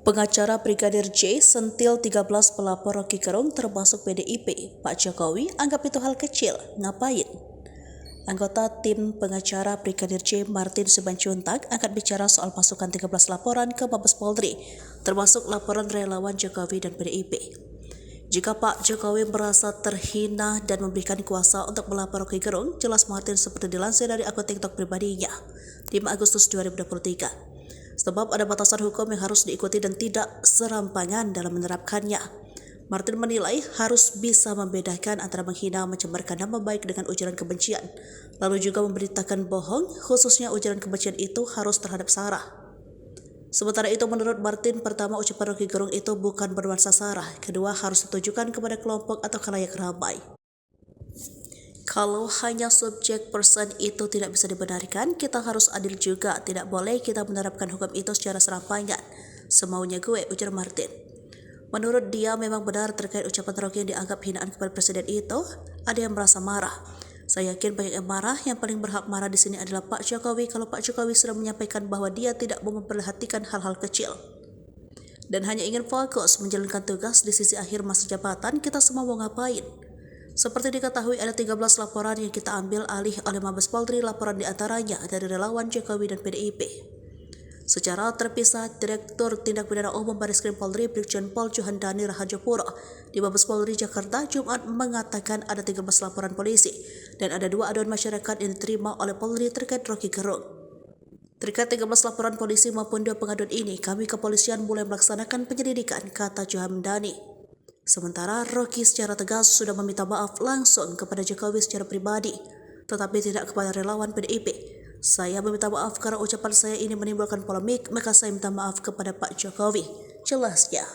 Pengacara Brigadir J sentil 13 pelapor Rocky Gerung termasuk PDIP. Pak Jokowi anggap itu hal kecil, ngapain? Anggota tim pengacara Brigadir J Martin Simanjuntak akan bicara soal masukan 13 laporan ke Mabes Polri, termasuk laporan relawan Jokowi dan PDIP. Jika Pak Jokowi merasa terhina dan memberikan kuasa untuk melapor Rocky Gerung, jelas Martin seperti dilansir dari akun TikTok pribadinya 5 Agustus 2023. Sebab ada batasan hukum yang harus diikuti dan tidak serampangan dalam menerapkannya. Martin menilai harus bisa membedakan antara menghina, mencemarkan nama baik dengan ujaran kebencian, lalu juga memberitakan bohong, khususnya ujaran kebencian itu harus terhadap Sarah. Sementara itu menurut Martin, pertama ucapan Rocky Gerung itu bukan bernuansa Sarah, kedua harus ditujukan kepada kelompok atau khalayak ramai. Kalau hanya subjek person itu tidak bisa dibenarkan, kita harus adil juga. Tidak boleh kita menerapkan hukum itu secara serampangan. Semaunya gue, ujar Martin. Menurut dia memang benar terkait ucapan Rocky yang dianggap hinaan kepada presiden itu, ada yang merasa marah. Saya yakin banyak yang marah, yang paling berhak marah di sini adalah Pak Jokowi kalau Pak Jokowi sudah menyampaikan bahwa dia tidak mau memperhatikan hal-hal kecil. Dan hanya ingin fokus menjalankan tugas di sisi akhir masa jabatan, kita semua mau ngapain? Seperti diketahui ada 13 laporan yang kita ambil alih oleh Mabes Polri, laporan diantaranya dari relawan Jokowi dan PDIP. Secara terpisah, Direktur Tindak Pidana Umum Barreskrim Polri Brigjen Pol Johandani Rahajopuro di Mabes Polri Jakarta Jumat mengatakan ada 13 laporan polisi dan ada 2 aduan masyarakat yang diterima oleh Polri terkait Rocky Gerung. Terkait 13 laporan polisi maupun 2 pengaduan ini, kami kepolisian mulai melaksanakan penyelidikan, kata Johandani. Sementara Rocky secara tegas sudah meminta maaf langsung kepada Jokowi secara pribadi, tetapi tidak kepada relawan PDIP. Saya meminta maaf karena ucapan saya ini menimbulkan polemik, maka saya minta maaf kepada Pak Jokowi, jelasnya.